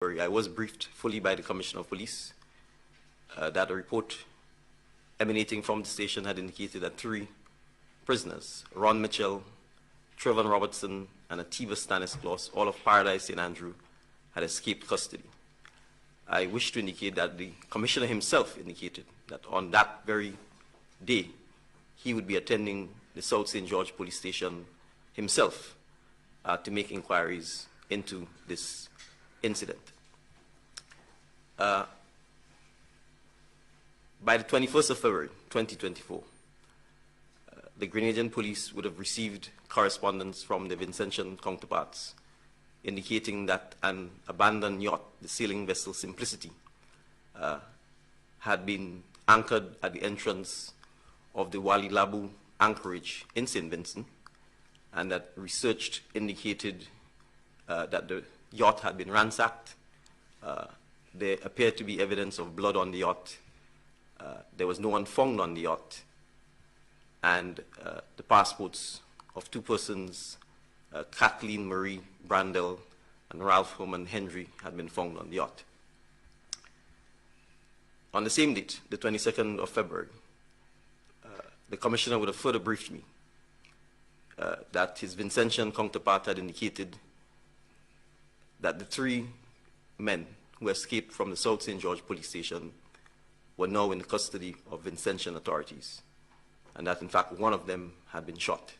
I was briefed fully by the Commissioner of Police that a report emanating from the station had indicated that 3 prisoners, Ron Mitchell, Trevor Robertson, and Ativa Stanislaus, all of Paradise St. Andrew, had escaped custody. I wish to indicate that the Commissioner himself indicated that on that very day, he would be attending the South St. George Police Station himself to make inquiries into this incident. By the 21st of February, 2024, the Grenadian police would have received correspondence from the Vincentian counterparts indicating that an abandoned yacht, the sailing vessel Simplicity, had been anchored at the entrance of the Wali Labu anchorage in St. Vincent, and that research indicated that the yacht had been ransacked. There appeared to be evidence of blood on the yacht. There was no one found on the yacht. And the passports of 2 persons, Kathleen Marie Brandel and Ralph Herman Henry, had been found on the yacht. On the same date, the 22nd of February, the Commissioner would have further briefed me that his Vincentian counterpart had indicated that the 3 men who escaped from the South St. George Police Station were now in the custody of Vincentian authorities, and that in fact one of them had been shot.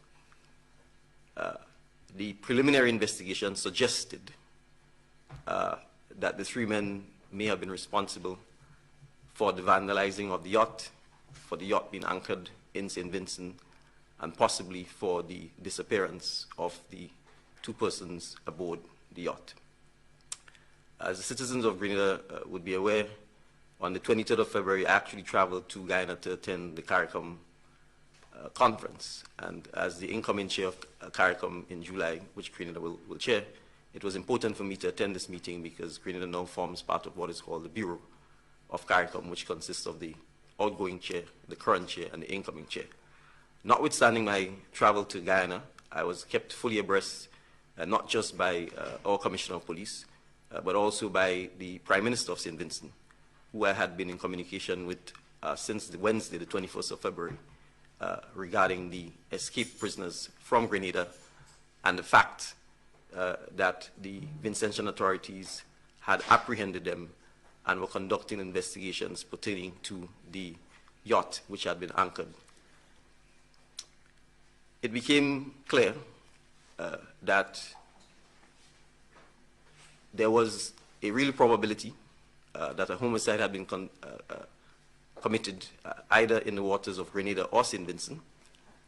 The preliminary investigation suggested that the 3 men may have been responsible for the vandalizing of the yacht, for the yacht being anchored in St. Vincent, and possibly for the disappearance of the 2 persons aboard the yacht. As the citizens of Grenada would be aware, on the 23rd of February, I actually traveled to Guyana to attend the CARICOM conference. And as the incoming chair of CARICOM in July, which Grenada will chair, it was important for me to attend this meeting because Grenada now forms part of what is called the Bureau of CARICOM, which consists of the outgoing chair, the current chair, and the incoming chair. Notwithstanding my travel to Guyana, I was kept fully abreast, not just by our Commissioner of Police, but also by the Prime Minister of St. Vincent, who I had been in communication with since Wednesday, the 21st of February, regarding the escaped prisoners from Grenada and the fact that the Vincentian authorities had apprehended them and were conducting investigations pertaining to the yacht which had been anchored. It became clear that there was a real probability that a homicide had been committed either in the waters of Grenada or St. Vincent,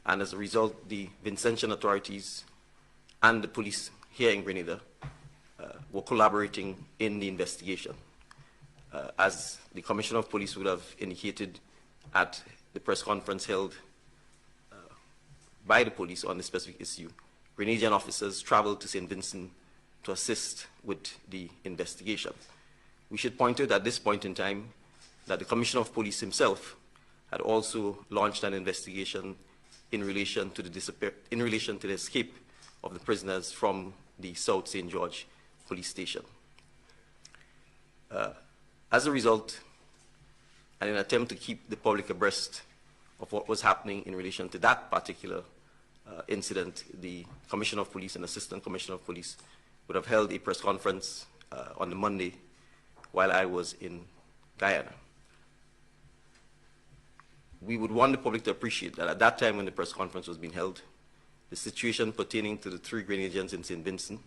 and as a result, the Vincentian authorities and the police here in Grenada were collaborating in the investigation. As the Commissioner of Police would have indicated at the press conference held by the police on this specific issue, Grenadian officers traveled to St. Vincent to assist with the investigation. We should point out at this point in time that the Commissioner of Police himself had also launched an investigation in relation to the escape of the prisoners from the South St. George Police Station. As a result, and in an attempt to keep the public abreast of what was happening in relation to that particular incident, the Commissioner of Police and Assistant Commissioner of Police would have held a press conference on the Monday while I was in Guyana. We would want the public to appreciate that at that time when the press conference was being held, the situation pertaining to the 3 Grenadians in St. Vincent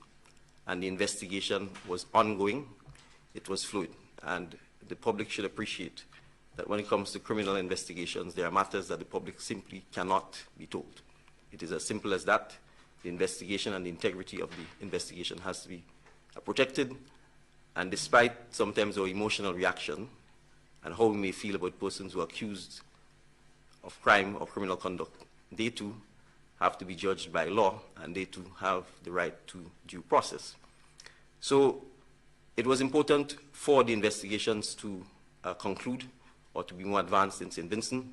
and the investigation was ongoing. It was fluid, and the public should appreciate that when it comes to criminal investigations, there are matters that the public simply cannot be told. It is as simple as that. The investigation and the integrity of the investigation has to be protected, and despite sometimes our emotional reaction and how we may feel about persons who are accused of crime or criminal conduct, they too have to be judged by law, and they too have the right to due process. So it was important for the investigations to conclude or to be more advanced in St. Vincent.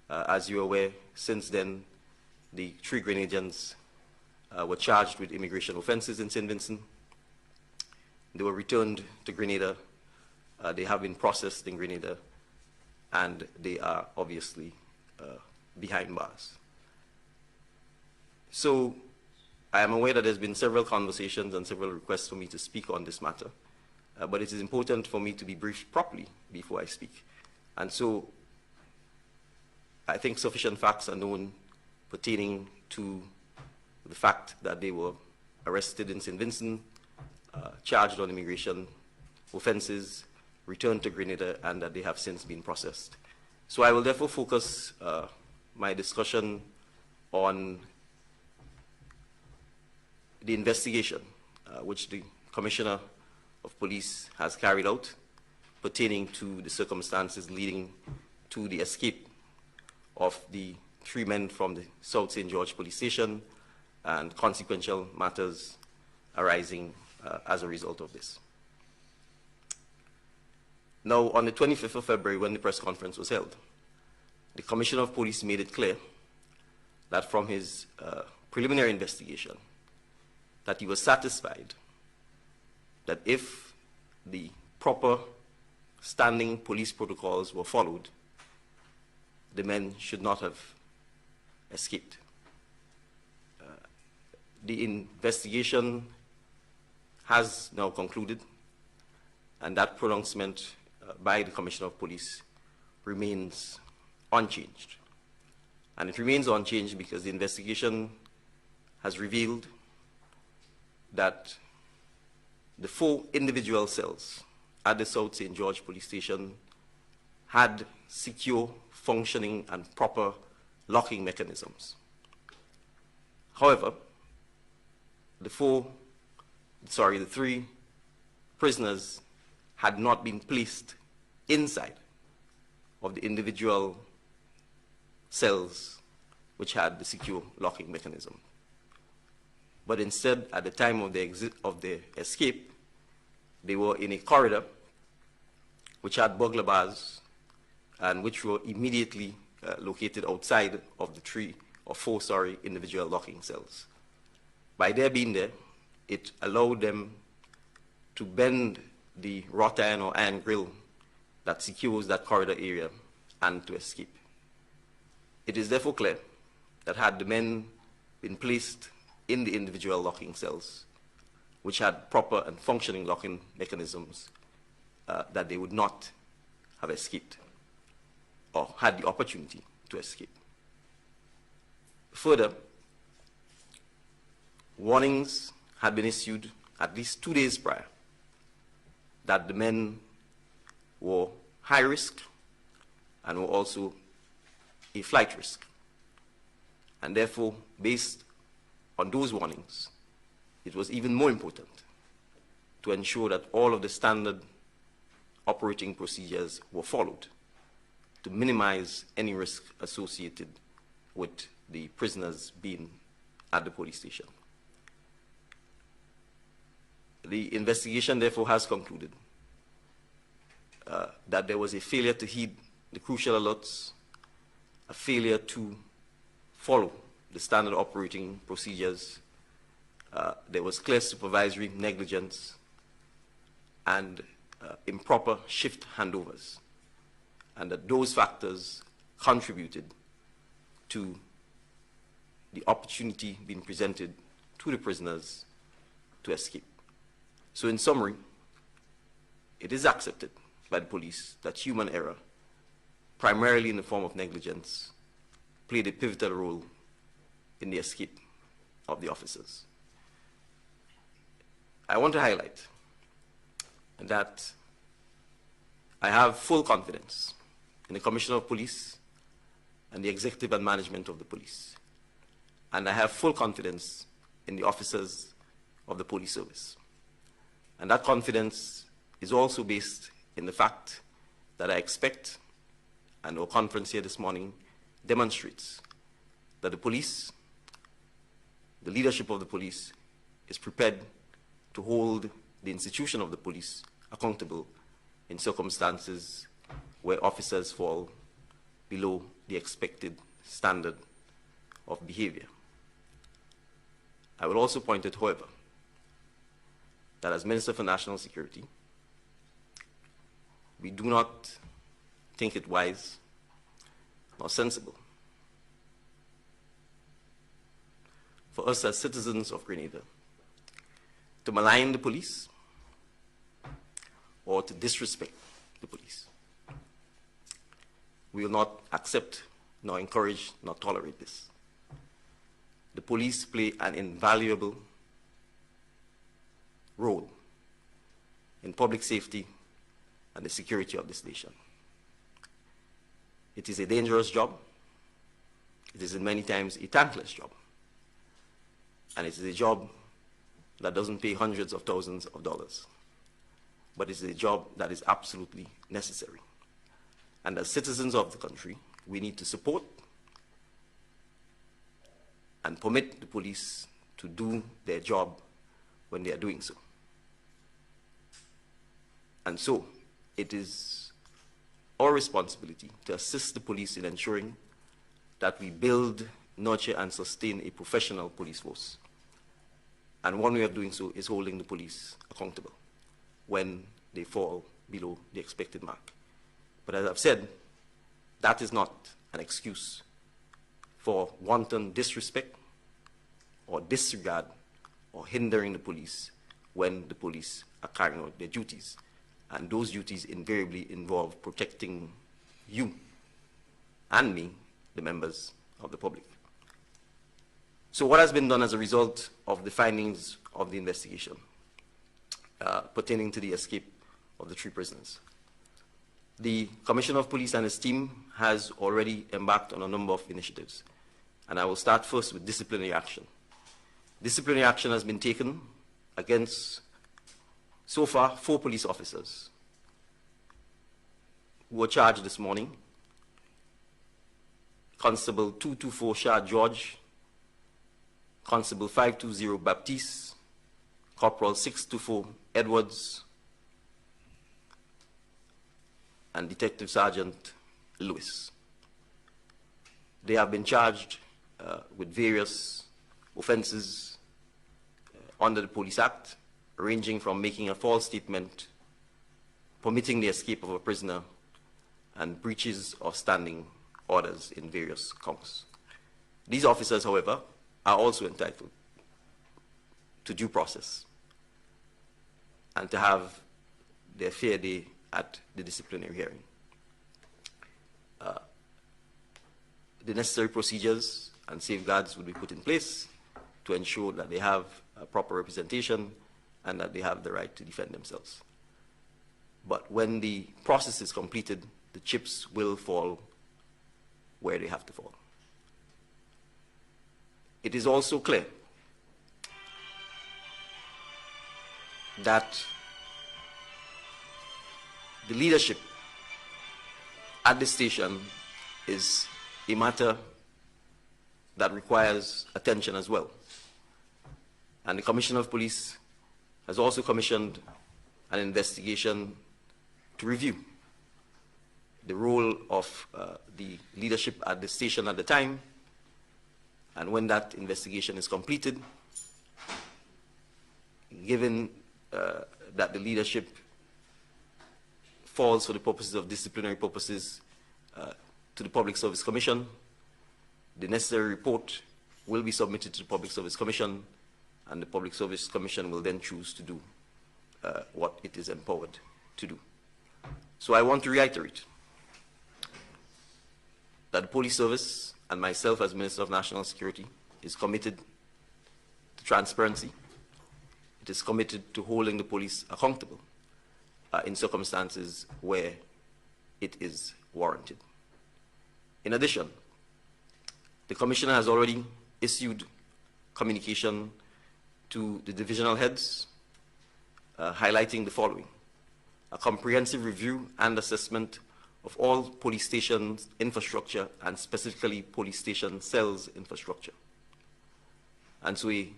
As you're aware, since then, the 3 Grenadians were charged with immigration offenses in St. Vincent. They were returned to Grenada. They have been processed in Grenada, and they are obviously behind bars. So I am aware that there's been several conversations and several requests for me to speak on this matter, but it is important for me to be briefed properly before I speak. And so I think sufficient facts are known pertaining to the fact that they were arrested in St. Vincent, charged on immigration offenses, returned to Grenada, and that they have since been processed. So I will therefore focus my discussion on the investigation which the Commissioner of Police has carried out pertaining to the circumstances leading to the escape of the 3 men from the South St. George Police Station and consequential matters arising as a result of this. Now, on the 25th of February, when the press conference was held, the Commissioner of Police made it clear that from his preliminary investigation, that he was satisfied that if the proper standing police protocols were followed, the men should not have escaped. The investigation has now concluded, and that pronouncement by the Commissioner of Police remains unchanged. And it remains unchanged because the investigation has revealed that the 4 individual cells at the South St. George Police Station had secure, functioning, and proper locking mechanisms. However, the 3 prisoners had not been placed inside of the individual cells which had the secure locking mechanism. But instead, at the time of the escape, they were in a corridor which had burglar bars and which were immediately located outside of the 3 or 4 individual locking cells. By their being there, it allowed them to bend the wrought iron or iron grill that secures that corridor area and to escape. It is therefore clear that had the men been placed in the individual locking cells, which had proper and functioning locking mechanisms, that they would not have escaped or had the opportunity to escape. Further, warnings had been issued at least 2 days prior that the men were high risk and were also a flight risk. And therefore, based on those warnings, it was even more important to ensure that all of the standard operating procedures were followed to minimize any risk associated with the prisoners being at the police station. The investigation, therefore, has concluded that there was a failure to heed the crucial alerts, a failure to follow the standard operating procedures. There was clear supervisory negligence and improper shift handovers, and that those factors contributed to the opportunity being presented to the prisoners to escape. So in summary, it is accepted by the police that human error, primarily in the form of negligence, played a pivotal role in the escape of the officers. I want to highlight that I have full confidence in the Commissioner of Police and the executive and management of the police. And I have full confidence in the officers of the police service. And that confidence is also based in the fact that I expect, and our conference here this morning demonstrates, that the police, the leadership of the police, is prepared to hold the institution of the police accountable in circumstances where officers fall below the expected standard of behavior. I will also point out, however, that as Minister for National Security, we do not think it wise nor sensible for us as citizens of Grenada to malign the police or to disrespect the police. We will not accept, nor encourage, nor tolerate this. The police play an invaluable role in public safety and the security of this nation. It is a dangerous job. It is in many times a thankless job. And it is a job that doesn't pay hundreds of thousands of dollars. But it's a job that is absolutely necessary. And as citizens of the country, we need to support and permit the police to do their job when they are doing so. And so, it is our responsibility to assist the police in ensuring that we build, nurture, and sustain a professional police force. And one way of doing so is holding the police accountable when they fall below the expected mark. But as I've said, that is not an excuse for wanton disrespect or disregard or hindering the police when the police are carrying out their duties. And those duties invariably involve protecting you and me, the members of the public. So what has been done as a result of the findings of the investigation pertaining to the escape of the 3 prisoners? The Commissioner of Police and his team has already embarked on a number of initiatives. And I will start first with disciplinary action. Disciplinary action has been taken against, so far, 4 police officers who were charged this morning. Constable 224 Shah George, Constable 520 Baptiste, Corporal 624 Edwards, and Detective Sergeant Lewis. They have been charged with various offenses under the Police Act, ranging from making a false statement, permitting the escape of a prisoner, and breaches of standing orders in various counts. These officers, however, are also entitled to due process and to have their fair day at the disciplinary hearing. The necessary procedures and safeguards will be put in place to ensure that they have proper representation and that they have the right to defend themselves. But when the process is completed, the chips will fall where they have to fall. It is also clear that the leadership at the station is a matter that requires attention as well. And the Commissioner of Police has also commissioned an investigation to review the role of the leadership at the station at the time. And when that investigation is completed, given that the leadership falls for the purposes of disciplinary purposes to the Public Service Commission, the necessary report will be submitted to the Public Service Commission, and the Public Service Commission will then choose to do what it is empowered to do. So I want to reiterate that the Police Service and myself as Minister of National Security is committed to transparency. It is committed to holding the police accountable in circumstances where it is warranted. In addition, the Commissioner has already issued communication to the divisional heads highlighting the following: a comprehensive review and assessment of all police stations infrastructure, and specifically police station cells infrastructure. And so a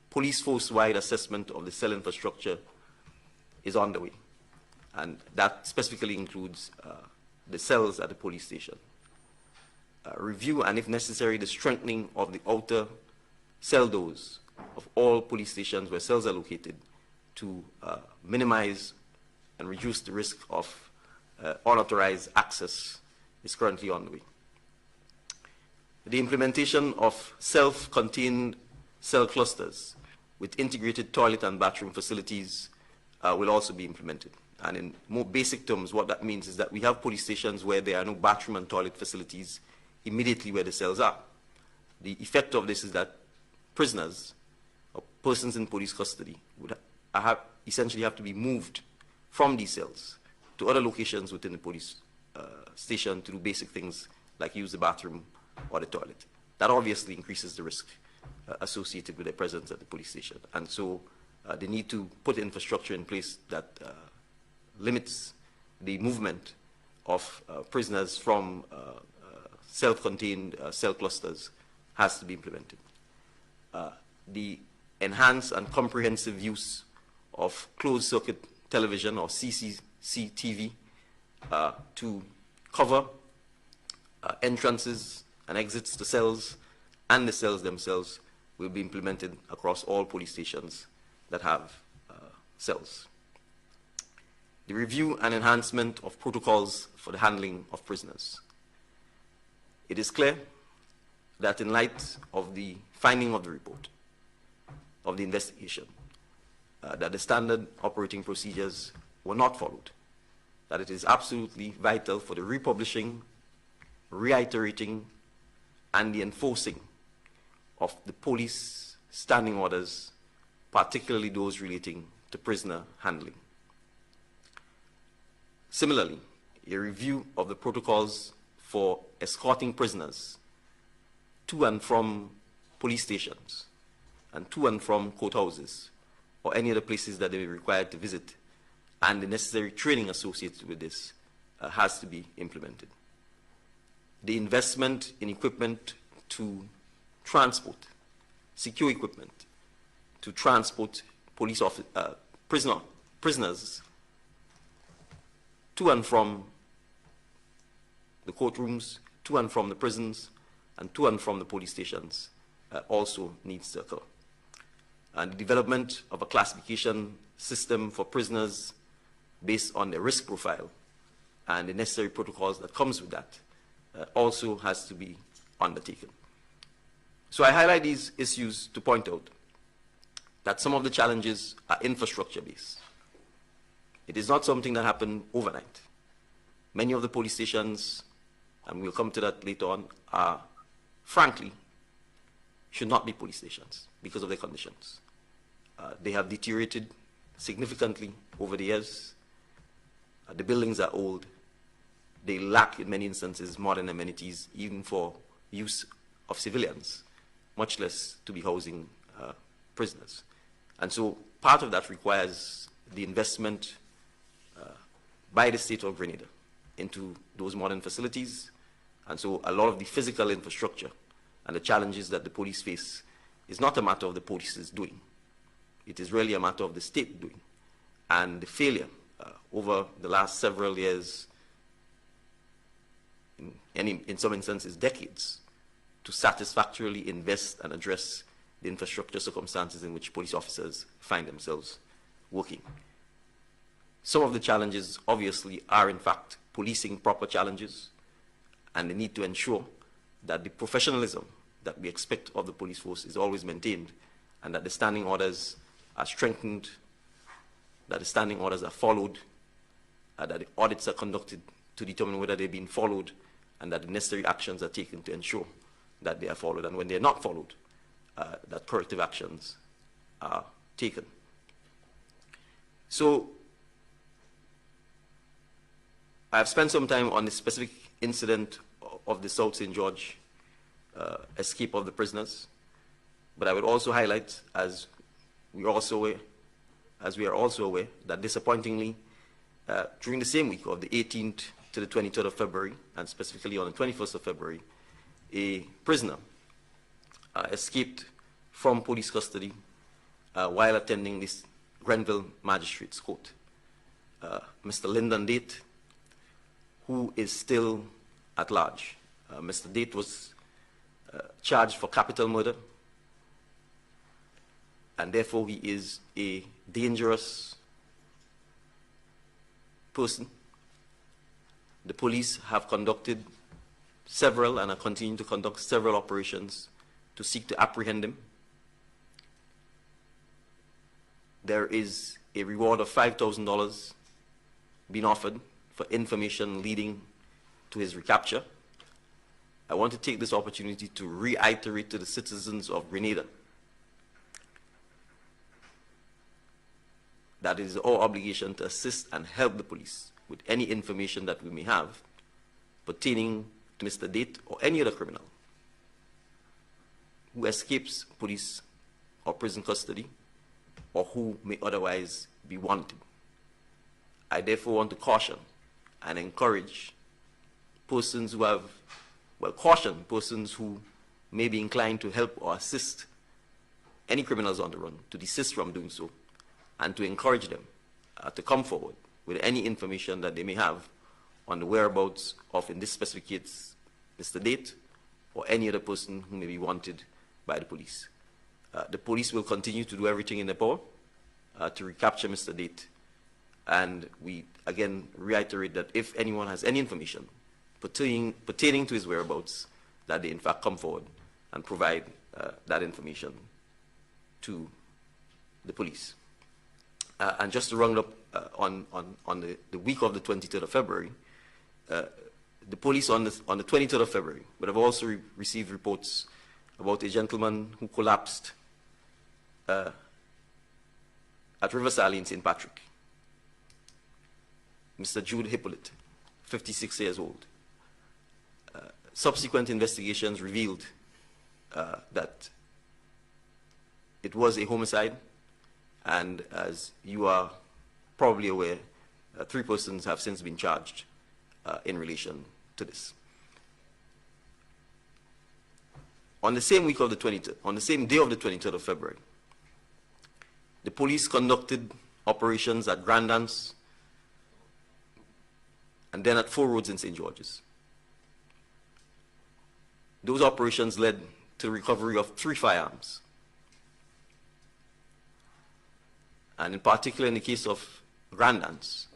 police force-wide assessment of the cell infrastructure is underway, and that specifically includes the cells at the police station. Review, and if necessary, the strengthening of the outer cell doors of all police stations where cells are located to minimize and reduce the risk of unauthorized access is currently on the way. The implementation of self-contained cell clusters with integrated toilet and bathroom facilities will also be implemented. And in more basic terms, what that means is that we have police stations where there are no bathroom and toilet facilities immediately where the cells are. The effect of this is that prisoners or persons in police custody would essentially have to be moved from these cells to other locations within the police station to do basic things like use the bathroom or the toilet. That obviously increases the risk associated with their presence at the police station. And so they need to put infrastructure in place that limits the movement of prisoners from self-contained cell clusters has to be implemented. The enhanced and comprehensive use of closed-circuit television or CCTV to cover entrances and exits to cells and the cells themselves will be implemented across all police stations that have cells. The review and enhancement of protocols for the handling of prisoners. It is clear that in light of the finding of the report, of the investigation, that the standard operating procedures were not followed, that it is absolutely vital for the republishing, reiterating, and the enforcing of the police standing orders, particularly those relating to prisoner handling. Similarly, a review of the protocols for escorting prisoners to and from police stations and to and from courthouses or any other places that they may be required to visit, and the necessary training associated with this has to be implemented. The investment in equipment to transport, secure equipment to transport prisoners to and from the courtrooms, to and from the prisons, and to and from the police stations also needs to occur. And the development of a classification system for prisoners based on their risk profile and the necessary protocols that comes with that also has to be undertaken. So I highlight these issues to point out that some of the challenges are infrastructure-based. It is not something that happened overnight. Many of the police stations, and we'll come to that later on, are, frankly, should not be police stations because of their conditions. They have deteriorated significantly over the years. The buildings are old. They lack, in many instances, modern amenities, even for use of civilians, much less to be housing prisoners. And so part of that requires the investment by the state of Grenada into those modern facilities. And so a lot of the physical infrastructure and the challenges that the police face is not a matter of the police's doing. It is really a matter of the state doing. And the failure over the last several years, in some instances decades, to satisfactorily invest and address the infrastructure circumstances in which police officers find themselves working. Some of the challenges, obviously, are in fact policing proper challenges, and the need to ensure that the professionalism that we expect of the police force is always maintained, and that the standing orders are strengthened, that the standing orders are followed, that the audits are conducted to determine whether they've been followed, and that the necessary actions are taken to ensure that they are followed. And when they are not followed, that corrective actions are taken. So I've spent some time on the specific incident of the South St. George escape of the prisoners, but I would also highlight, as we are also aware, that disappointingly, during the same week of the 18th to the 23rd of February, and specifically on the 21st of February, a prisoner escaped from police custody while attending this Grenville Magistrates Court. Mr. Lyndon Date, who is still at large. Mr. Date was charged for capital murder, and therefore he is a dangerous person. The police have conducted several and are continuing to conduct several operations to seek to apprehend him. There is a reward of $5,000 being offered for information leading to his recapture. I want to take this opportunity to reiterate to the citizens of Grenada that it is our obligation to assist and help the police with any information that we may have pertaining to Mr. Date or any other criminal who escapes police or prison custody or who may otherwise be wanted. I therefore want to caution and encourage persons who have, well, caution persons who may be inclined to help or assist any criminals on the run to desist from doing so, and to encourage them to come forward with any information that they may have on the whereabouts of, in this specific case, Mr. Date or any other person who may be wanted by the police. The police will continue to do everything in their power to recapture Mr. Date, and we again reiterate that if anyone has any information pertaining to his whereabouts, that they in fact come forward and provide that information to the police. And just to round up on the week of the 23rd of February, the police on the 23rd of February would have also received reports about a gentleman who collapsed at Riverside in St. Patrick, Mr. Jude Hippolyte, 56 years old. Subsequent investigations revealed that it was a homicide, and as you are probably aware, 3 persons have since been charged in relation to this. On the same week of the 23rd, on the same day of the 23rd of February, the police conducted operations at Grand Dance and then at 4 Roads in St. George's. Those operations led to the recovery of 3 firearms. And in particular, in the case of Grand Dance,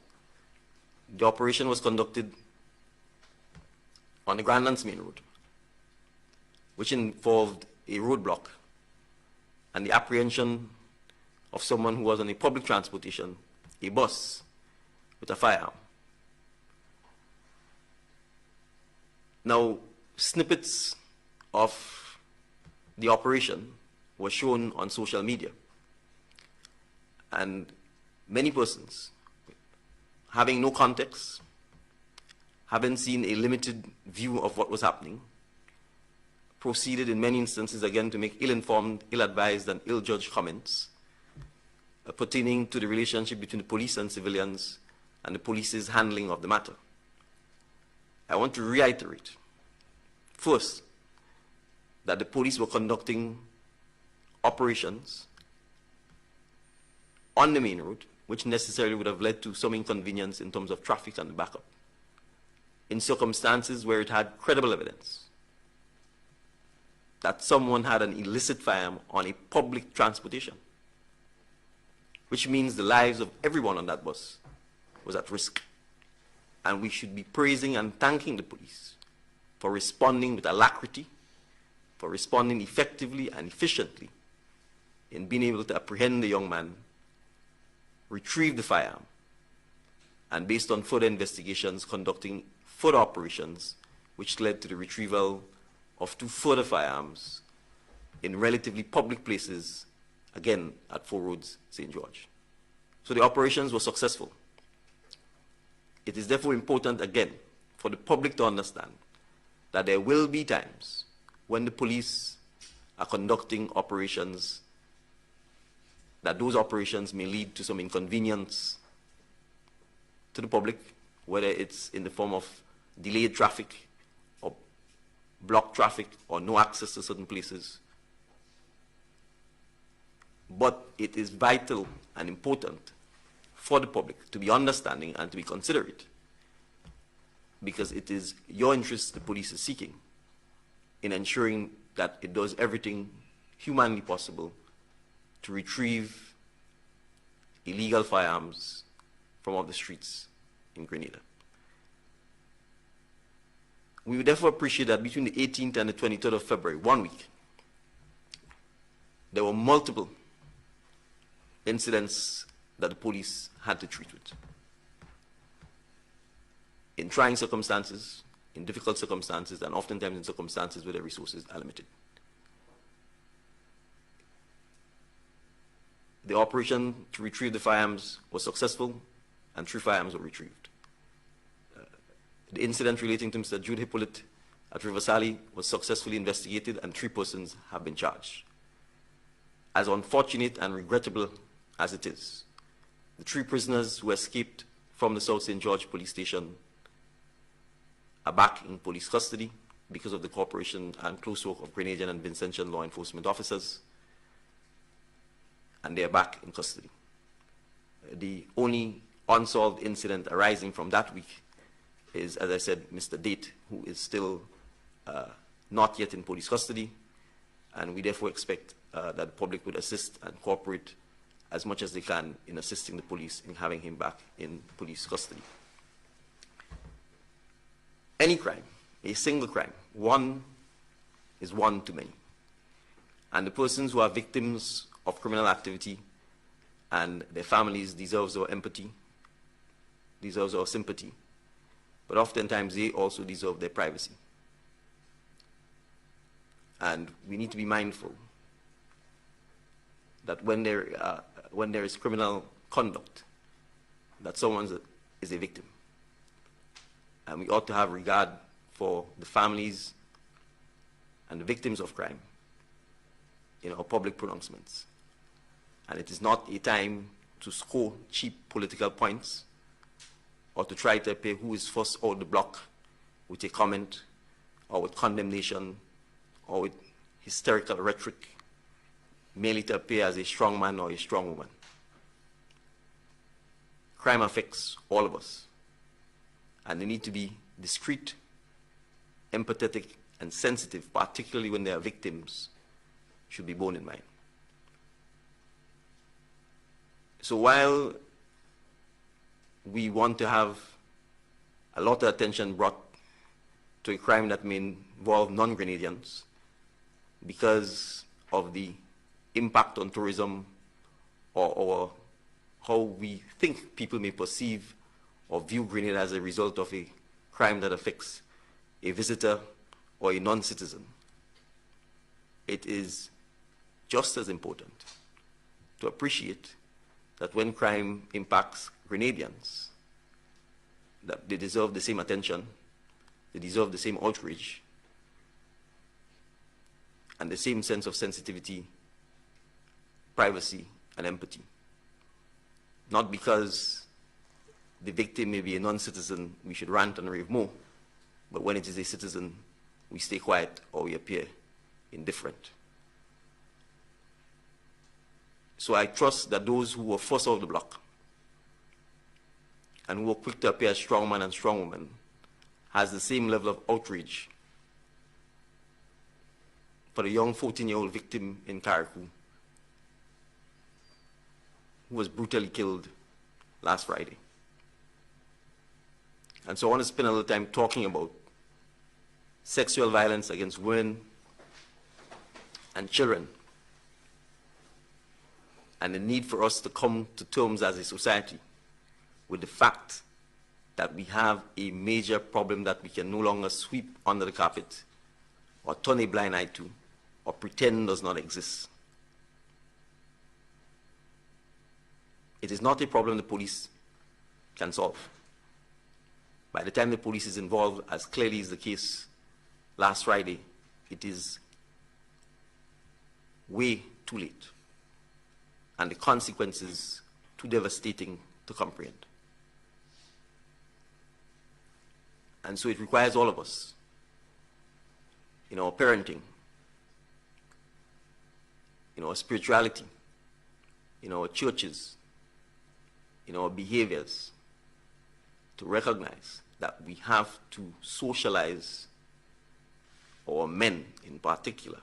the operation was conducted on the Grand Dance main road, which involved a roadblock and the apprehension of someone who was on a public transportation, a bus, with a firearm. Now, snippets of the operation were shown on social media, and many persons, having no context, having seen a limited view of what was happening, proceeded in many instances again to make ill-informed, ill-advised, and ill-judged comments pertaining to the relationship between the police and civilians and the police's handling of the matter. I want to reiterate, first, that the police were conducting operations on the main road, which necessarily would have led to some inconvenience in terms of traffic and backup, in circumstances where it had credible evidence that someone had an illicit firearm on a public transportation, which means the lives of everyone on that bus was at risk. And we should be praising and thanking the police for responding with alacrity, for responding effectively and efficiently in being able to apprehend the young man, retrieve the firearm, and based on further investigations, conducting further operations, which led to the retrieval of 2 further firearms in relatively public places, again at 4 Roads, St. George. So the operations were successful. It is therefore important, again, for the public to understand that there will be times when the police are conducting operations, that those operations may lead to some inconvenience to the public, whether it's in the form of delayed traffic or blocked traffic or no access to certain places. But it is vital and important for the public to be understanding and to be considerate, because it is your interest the police is seeking in ensuring that it does everything humanly possible to retrieve illegal firearms from off the streets in Grenada. We would therefore appreciate that between the 18th and the 23rd of February, 1 week, there were multiple incidents that the police had to treat with. In trying circumstances, in difficult circumstances, and oftentimes in circumstances where the resources are limited. The operation to retrieve the firearms was successful, and 3 firearms were retrieved. The incident relating to Mr. Jude Hippolyte at Riversally was successfully investigated, and 3 persons have been charged. As unfortunate and regrettable as it is, the 3 prisoners who escaped from the South St. George police station are back in police custody because of the cooperation and close work of Grenadian and Vincentian law enforcement officers, and they are back in custody. The only unsolved incident arising from that week is, as I said, Mr. Date, who is still not yet in police custody, and we therefore expect that the public would assist and cooperate as much as they can in assisting the police in having him back in police custody. Any crime, a single crime, one is one too many. And the persons who are victims of criminal activity and their families deserve our empathy, deserve our sympathy, but oftentimes they also deserve their privacy. And we need to be mindful that when there is criminal conduct, that someone is a victim. And we ought to have regard for the families and the victims of crime in our public pronouncements. And it is not a time to score cheap political points or to try to appear who is first out the block with a comment or with condemnation or with hysterical rhetoric, merely to appear as a strong man or a strong woman. Crime affects all of us, and they need to be discreet, empathetic, and sensitive, particularly when they are victims, should be borne in mind. So while we want to have a lot of attention brought to a crime that may involve non-Grenadians because of the impact on tourism or how we think people may perceive or view Grenada as a result of a crime that affects a visitor or a non-citizen, it is just as important to appreciate that when crime impacts Grenadians, that they deserve the same attention, they deserve the same outrage, and the same sense of sensitivity, privacy, and empathy. Not because the victim may be a non-citizen, we should rant and rave more, but when it is a citizen, we stay quiet or we appear indifferent. So I trust that those who were first off the block and who were quick to appear as strong man and strong woman has the same level of outrage for the young 14-year-old victim in Carriacou who was brutally killed last Friday. And so I want to spend a little time talking about sexual violence against women and children and the need for us to come to terms as a society with the fact that we have a major problem that we can no longer sweep under the carpet or turn a blind eye to or pretend does not exist. It is not a problem the police can solve. By the time the police is involved, as clearly is the case last Friday, it is way too late, and the consequences too devastating to comprehend. And so it requires all of us, in our parenting, in our spirituality, in our churches, in our behaviors, to recognize that we have to socialize our men in particular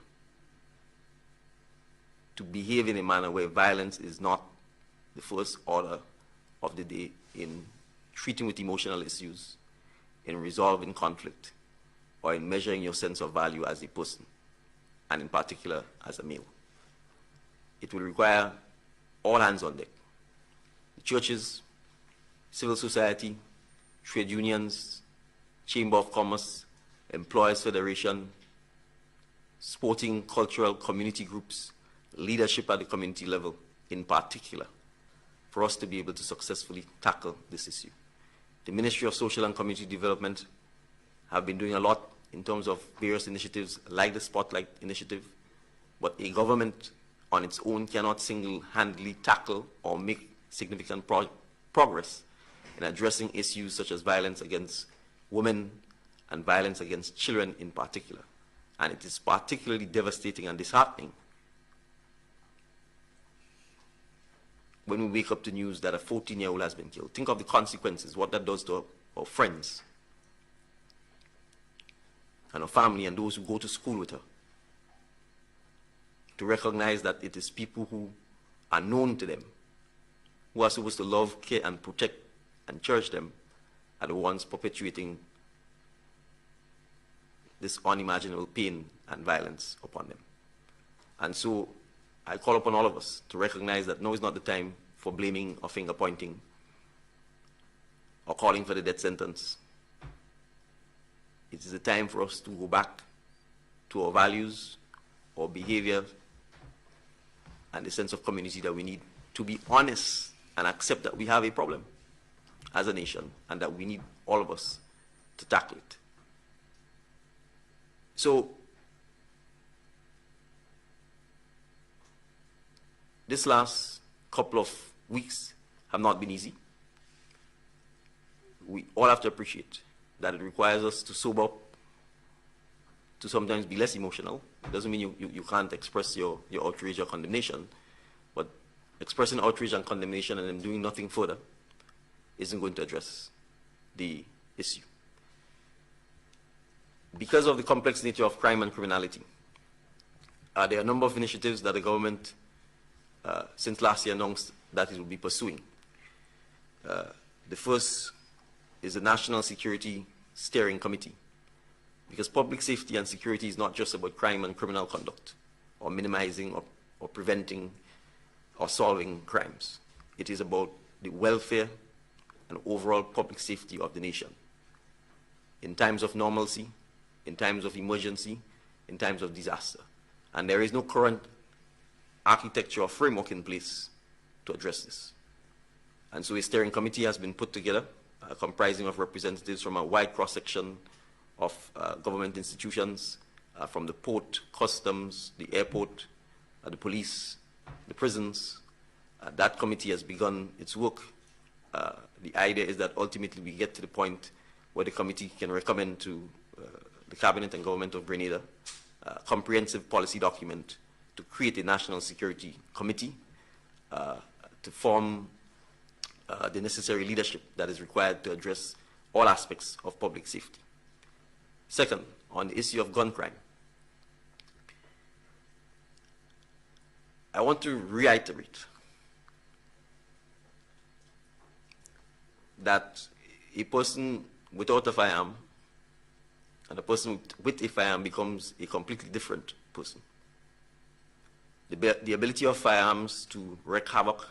to behave in a manner where violence is not the first order of the day in treating with emotional issues, in resolving conflict, or in measuring your sense of value as a person, and in particular as a male. It will require all hands on deck. The churches, civil society, trade unions, Chamber of Commerce, Employers Federation, sporting, cultural, community groups, leadership at the community level in particular, for us to be able to successfully tackle this issue. The Ministry of Social and Community Development have been doing a lot in terms of various initiatives like the Spotlight Initiative, but a government on its own cannot single-handedly tackle or make significant progress in addressing issues such as violence against women and violence against children in particular. And it is particularly devastating and disheartening when we wake up to news that a 14-year-old has been killed. Think of the consequences, what that does to our friends and her family and those who go to school with her. To recognize that it is people who are known to them, who are supposed to love, care, and protect and cherish them, are the ones perpetuating this unimaginable pain and violence upon them. And so I call upon all of us to recognize that now is not the time for blaming or finger pointing or calling for the death sentence. It is the time for us to go back to our values, our behavior, and the sense of community that we need to be honest and accept that we have a problem as a nation and that we need all of us to tackle it. So, this last couple of weeks have not been easy. We all have to appreciate that it requires us to sober up, to sometimes be less emotional. It doesn't mean you can't express your outrage or condemnation, but expressing outrage and condemnation and then doing nothing further isn't going to address the issue. Because of the complex nature of crime and criminality, there are a number of initiatives that the government since last year announced that it will be pursuing. The first is the National Security Steering Committee, because public safety and security is not just about crime and criminal conduct, or minimizing or preventing or solving crimes. It is about the welfare and overall public safety of the nation. In times of normalcy, in times of emergency, in times of disaster. And there is no current architecture or framework in place to address this. And so a steering committee has been put together, comprising of representatives from a wide cross-section of government institutions, from the port, customs, the airport, the police, the prisons. That committee has begun its work. The idea is that ultimately we get to the point where the committee can recommend to the Cabinet and Government of Grenada a comprehensive policy document to create a national security committee to form the necessary leadership that is required to address all aspects of public safety. Second, on the issue of gun crime, I want to reiterate that a person without a firearm and a person with a firearm becomes a completely different person. The ability of firearms to wreak havoc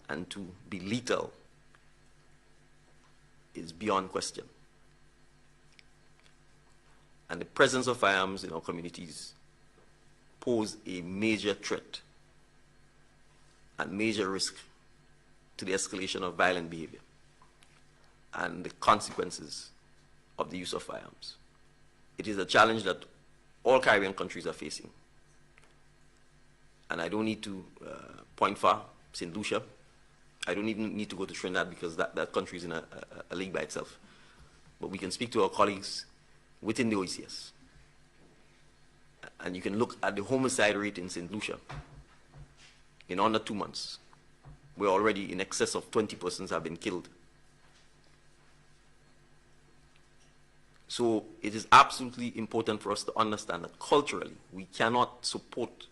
and to be lethal is beyond question. And the presence of firearms in our communities pose a major threat and major risk to the escalation of violent behavior and the consequences of the use of firearms. It is a challenge that all Caribbean countries are facing. And I don't need to point far, St. Lucia. I don't even need to go to Trinidad because that country is in a league by itself. But we can speak to our colleagues within the OECS. And you can look at the homicide rate in St. Lucia. In under 2 months, where already in excess of 20 persons have been killed. So it is absolutely important for us to understand that culturally, we cannot support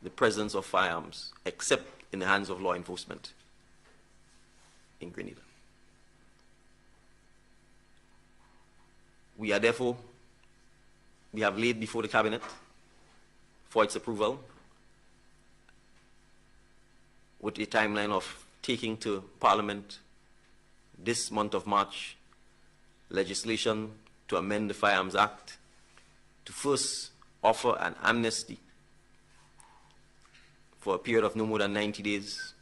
the presence of firearms except in the hands of law enforcement in Grenada. We have laid before the Cabinet for its approval with a timeline of taking to Parliament this month of March legislation to amend the Firearms Act to first offer an amnesty for a period of no more than 90 days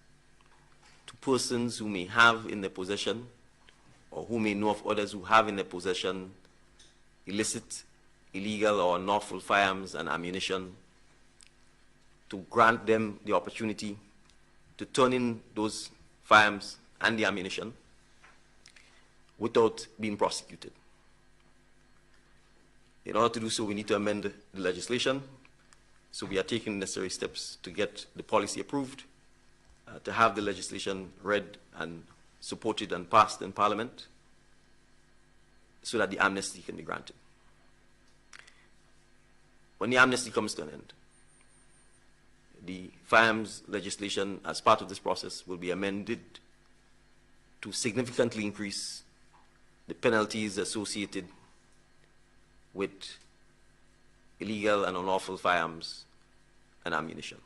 to persons who may have in their possession or who may know of others who have in their possession illicit, illegal, or unlawful firearms and ammunition, to grant them the opportunity to turn in those firearms and the ammunition without being prosecuted. In order to do so, we need to amend the legislation. So we are taking necessary steps to get the policy approved, to have the legislation read and supported and passed in Parliament, so that the amnesty can be granted. When the amnesty comes to an end, the firearms legislation, as part of this process, will be amended to significantly increase the penalties associated with illegal and unlawful firearms and ammunition.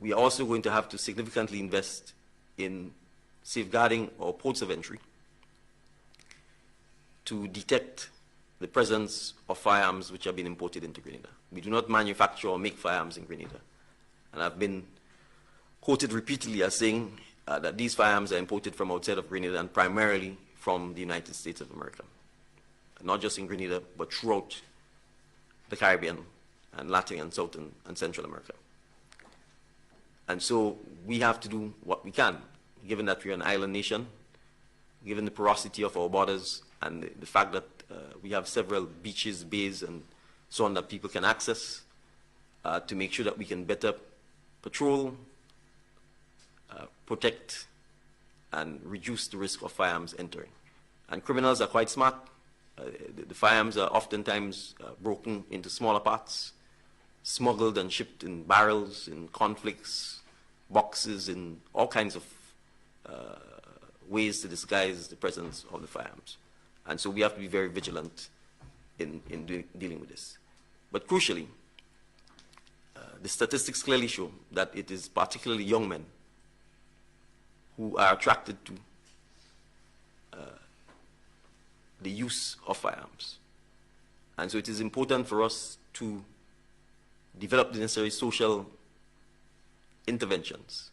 We are also going to have to significantly invest in safeguarding our ports of entry to detect the presence of firearms which have been imported into Grenada. We do not manufacture or make firearms in Grenada. And I've been quoted repeatedly as saying that these firearms are imported from outside of Grenada and primarily from the United States of America. Not just in Grenada, but throughout the Caribbean and Latin and Southern and Central America. And so we have to do what we can, given that we're an island nation, given the porosity of our borders and the fact that we have several beaches, bays, and so on that people can access, to make sure that we can better patrol, protect, and reduce the risk of firearms entering. And criminals are quite smart. The firearms are oftentimes broken into smaller parts, smuggled and shipped in barrels, in conflicts, boxes, in all kinds of ways to disguise the presence of the firearms. And so we have to be very vigilant in dealing with this. But crucially, the statistics clearly show that it is particularly young men who are attracted to the use of firearms. And so it is important for us to develop the necessary social interventions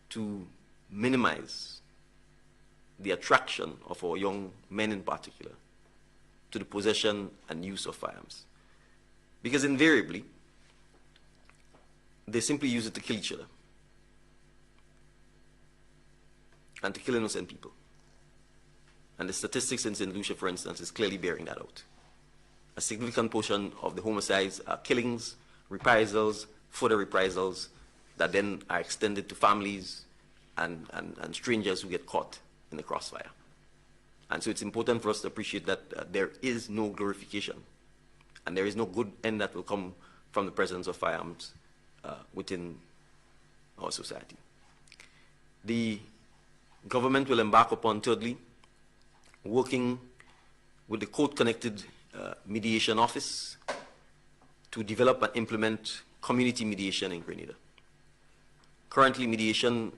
to minimize the attraction of our young men in particular to the possession and use of firearms. Because invariably, they simply use it to kill each other and to kill innocent people. And the statistics in St. Lucia, for instance, is clearly bearing that out. A significant portion of the homicides are killings, reprisals, further reprisals that then are extended to families and strangers who get caught in the crossfire. And so it's important for us to appreciate that there is no glorification and there is no good end that will come from the presence of firearms within our society. The government will embark upon, thirdly, working with the court-connected mediation office to develop and implement community mediation in Grenada. Currently, mediation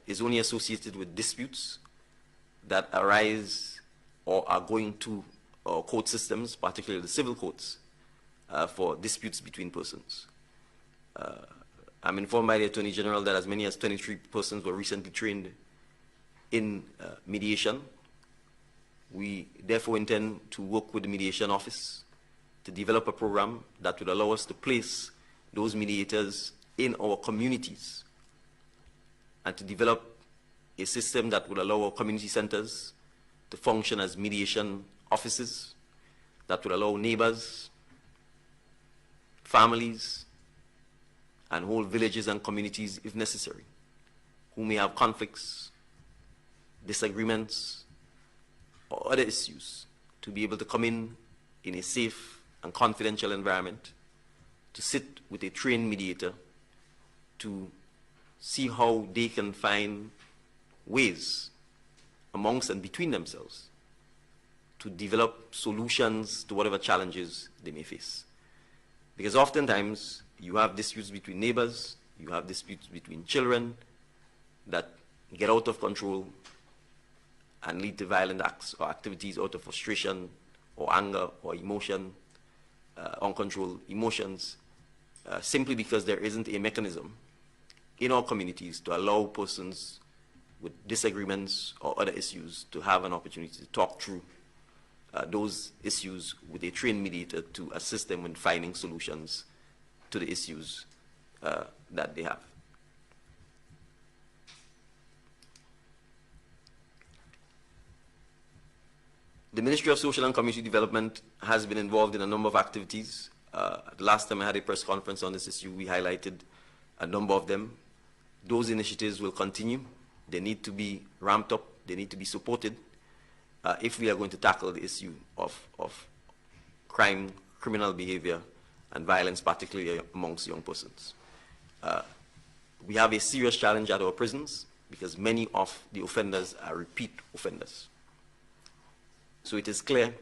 is only associated with disputes that arise or are going to our court systems, particularly the civil courts, for disputes between persons. I'm informed by the Attorney General that as many as 23 persons were recently trained in mediation. We therefore intend to work with the mediation office to develop a program that would allow us to place those mediators in our communities and to develop a system that would allow our community centers to function as mediation offices, that would allow neighbors, families, and whole villages and communities, if necessary, who may have conflicts, disagreements, or other issues, to be able to come in a safe and confidential environment, to sit with a trained mediator, to see how they can find ways amongst and between themselves to develop solutions to whatever challenges they may face. Because oftentimes you have disputes between neighbors, you have disputes between children that get out of control and lead to violent acts or activities out of frustration or anger or emotion, uncontrolled emotions, simply because there isn't a mechanism in our communities to allow persons with disagreements or other issues to have an opportunity to talk through those issues with a trained mediator to assist them in finding solutions to the issues that they have. The Ministry of Social and Community Development has been involved in a number of activities. The last time I had a press conference on this issue, we highlighted a number of them. Those initiatives will continue. They need to be ramped up. They need to be supported if we are going to tackle the issue of crime, criminal behavior, and violence, particularly amongst young persons. We have a serious challenge at our prisons because many of the offenders are repeat offenders. So it is clear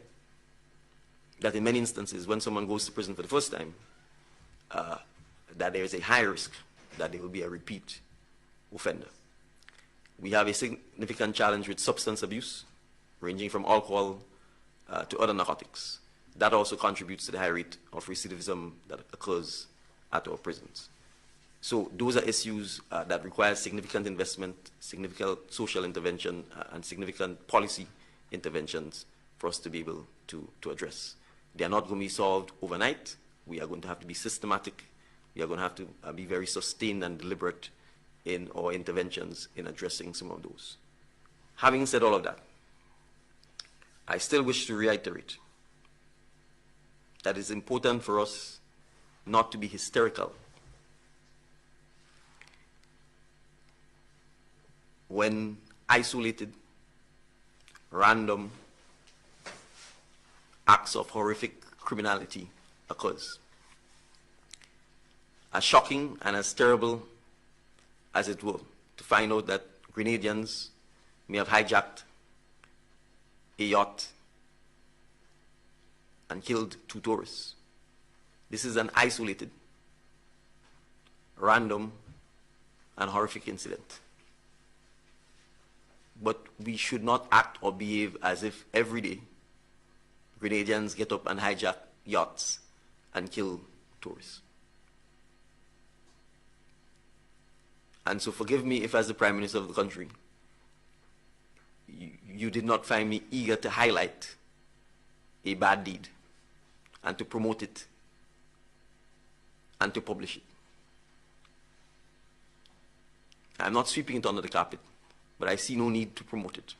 that in many instances, when someone goes to prison for the first time, that there is a high risk that they will be a repeat offender. We have a significant challenge with substance abuse, ranging from alcohol to other narcotics. That also contributes to the high rate of recidivism that occurs at our prisons. So those are issues that require significant investment, significant social intervention, and significant policy interventions for us to be able to address. They are not going to be solved overnight. We are going to have to be systematic. We are going to have to be very sustained and deliberate in our interventions in addressing some of those. Having said all of that, I still wish to reiterate that it's important for us not to be hysterical when isolated, random acts of horrific criminality occurs. As shocking and as terrible as it will to find out that Grenadians may have hijacked a yacht and killed 2 tourists. This is an isolated, random, and horrific incident. But we should not act or behave as if every day Grenadians get up and hijack yachts and kill tourists. And so forgive me if, as the Prime Minister of the country, you did not find me eager to highlight a bad deed and to promote it and to publish it. I'm not sweeping it under the carpet, but I see no need to promote it.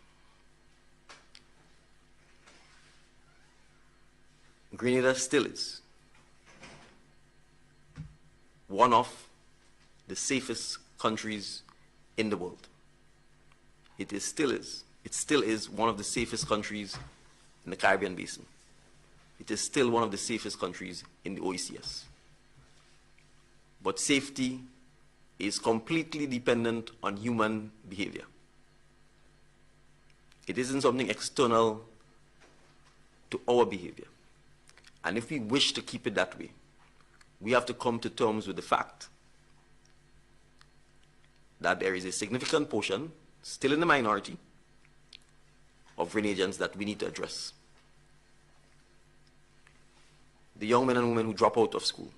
Grenada still is one of the safest countries in the world. It still is one of the safest countries in the Caribbean Basin. It is still one of the safest countries in the OECS. But safety is completely dependent on human behavior. It isn't something external to our behavior. And if we wish to keep it that way, we have to come to terms with the fact that there is a significant portion, still in the minority, of Grenadians that we need to address. The young men and women who drop out of school,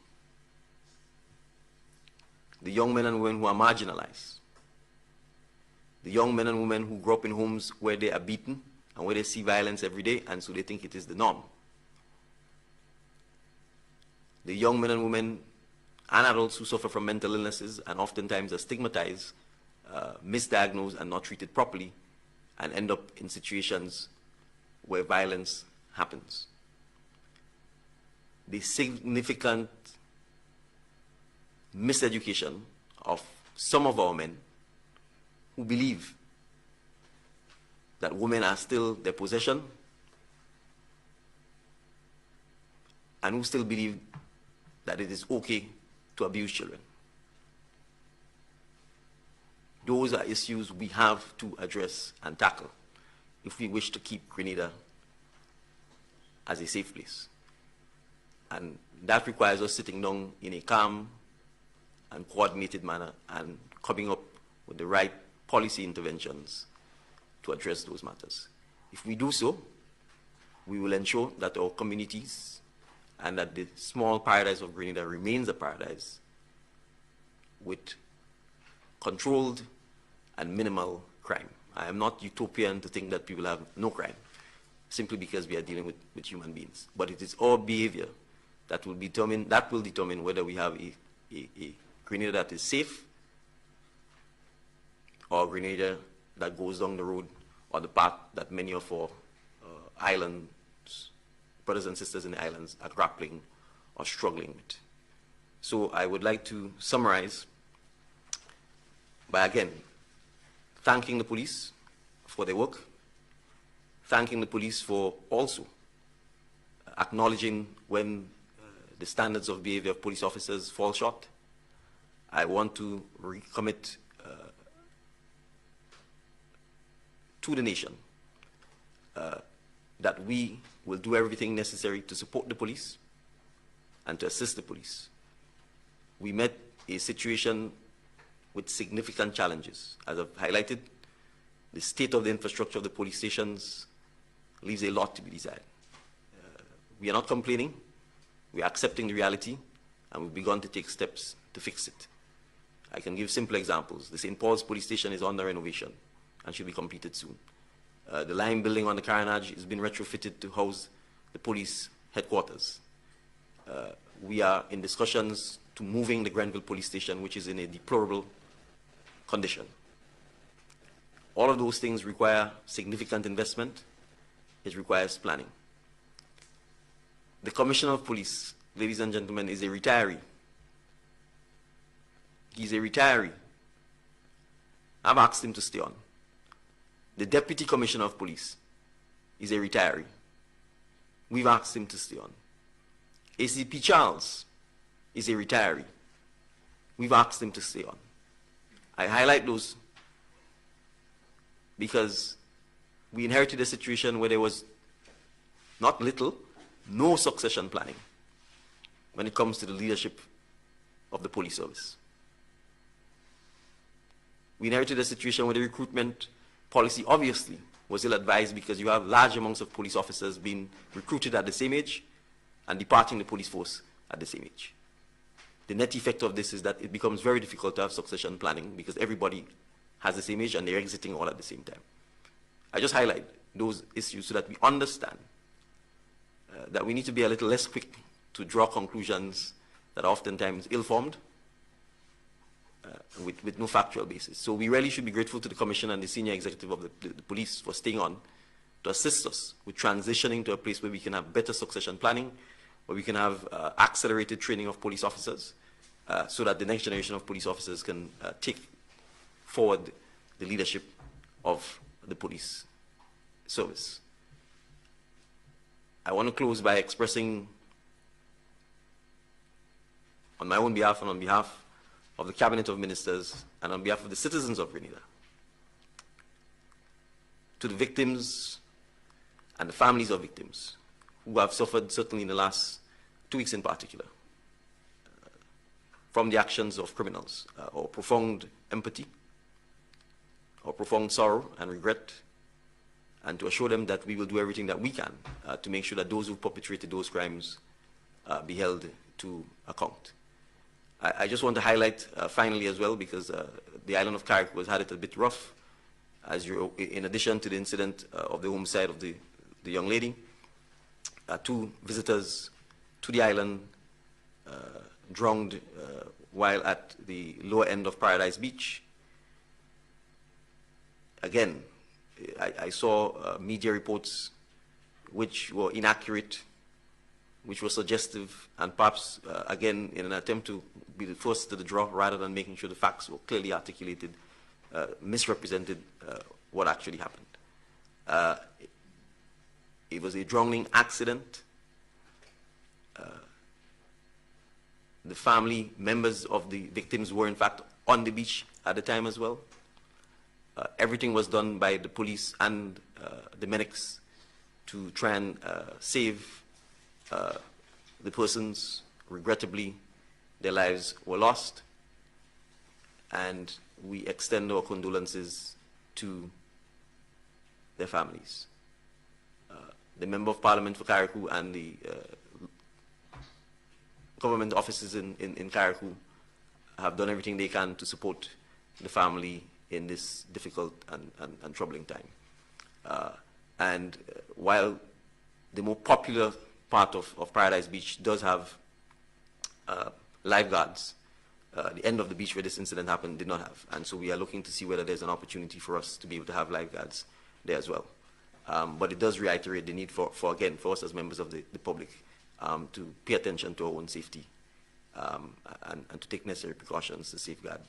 the young men and women who are marginalized, the young men and women who grow up in homes where they are beaten and where they see violence every day, and so they think it is the norm. The young men and women and adults who suffer from mental illnesses and oftentimes are stigmatized, misdiagnosed and not treated properly, and end up in situations where violence happens. The significant miseducation of some of our men who believe that women are still their possession and who still believe that it is okay to abuse children. Those are issues we have to address and tackle if we wish to keep Grenada as a safe place. And that requires us sitting down in a calm and coordinated manner and coming up with the right policy interventions to address those matters. If we do so, we will ensure that our communities and that the small paradise of Grenada remains a paradise with controlled and minimal crime. I am not utopian to think that people have no crime, simply because we are dealing with human beings. But it is our behavior that will determine whether we have a Grenada that is safe or a Grenada that goes down the road or the path that many of our islands, brothers and sisters in the islands, are grappling or struggling with. So I would like to summarize by, again, thanking the police for their work, thanking the police for also acknowledging when the standards of behavior of police officers fall short. I want to recommit to the nation that we will do everything necessary to support the police and to assist the police. We met a situation with significant challenges. As I've highlighted, the state of the infrastructure of the police stations leaves a lot to be desired. We are not complaining, we are accepting the reality, and we've begun to take steps to fix it. I can give simple examples. The St. Paul's police station is under renovation and should be completed soon. The Lime building on the Carnage has been retrofitted to house the police headquarters. We are in discussions to moving the Grenville police station, which is in a deplorable condition. All of those things require significant investment. It requires planning. The Commissioner of Police, ladies and gentlemen, is a retiree. He's a retiree. I've asked him to stay on. The Deputy Commissioner of Police is a retiree. We've asked him to stay on. ACP Charles is a retiree. We've asked him to stay on. I highlight those because we inherited a situation where there was not little, no succession planning when it comes to the leadership of the police service. We inherited a situation where the recruitment policy obviously was ill-advised because you have large amounts of police officers being recruited at the same age and departing the police force at the same age. The net effect of this is that it becomes very difficult to have succession planning because everybody has the same age and they're exiting all at the same time. I just highlight those issues so that we understand that we need to be a little less quick to draw conclusions that are oftentimes ill-formed with no factual basis. So we really should be grateful to the Commissioner and the senior executive of the police for staying on to assist us with transitioning to a place where we can have better succession planning, where we can have accelerated training of police officers so that the next generation of police officers can take forward the leadership of the police service. I want to close by expressing on my own behalf and on behalf of the Cabinet of Ministers and on behalf of the citizens of Grenada to the victims and the families of victims who have suffered, certainly in the last 2 weeks in particular, from the actions of criminals, our profound empathy, our profound sorrow and regret, and to assure them that we will do everything that we can to make sure that those who perpetrated those crimes be held to account. I just want to highlight finally as well, because the island of Carrick had it a bit rough, as in addition to the incident of the homicide of the young lady, 2 visitors to the island drowned while at the lower end of Paradise Beach. Again, I saw media reports which were inaccurate, which were suggestive, and perhaps, again, in an attempt to be the first to the draw rather than making sure the facts were clearly articulated, misrepresented what actually happened. It was a drowning accident. the family members of the victims were in fact on the beach at the time as well. Everything was done by the police and the medics to try and save the persons. Regrettably, their lives were lost, and we extend our condolences to their families. The Member of Parliament for Carriacou and the government offices in Carriacou have done everything they can to support the family in this difficult and troubling time. While the more popular part of Paradise Beach does have lifeguards, the end of the beach where this incident happened did not have. And so we are looking to see whether there's an opportunity for us to be able to have lifeguards there as well. But it does reiterate the need for us as members of the public to pay attention to our own safety and to take necessary precautions to safeguard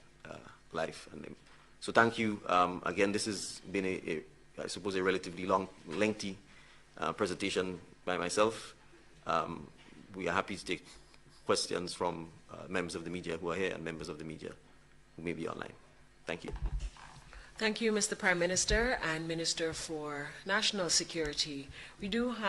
life and limb. So thank you. Again, this has been I suppose, a relatively lengthy presentation by myself. We are happy to take questions from members of the media who are here and members of the media who may be online. Thank you. Thank you, Mr. Prime Minister and Minister for National Security. We do have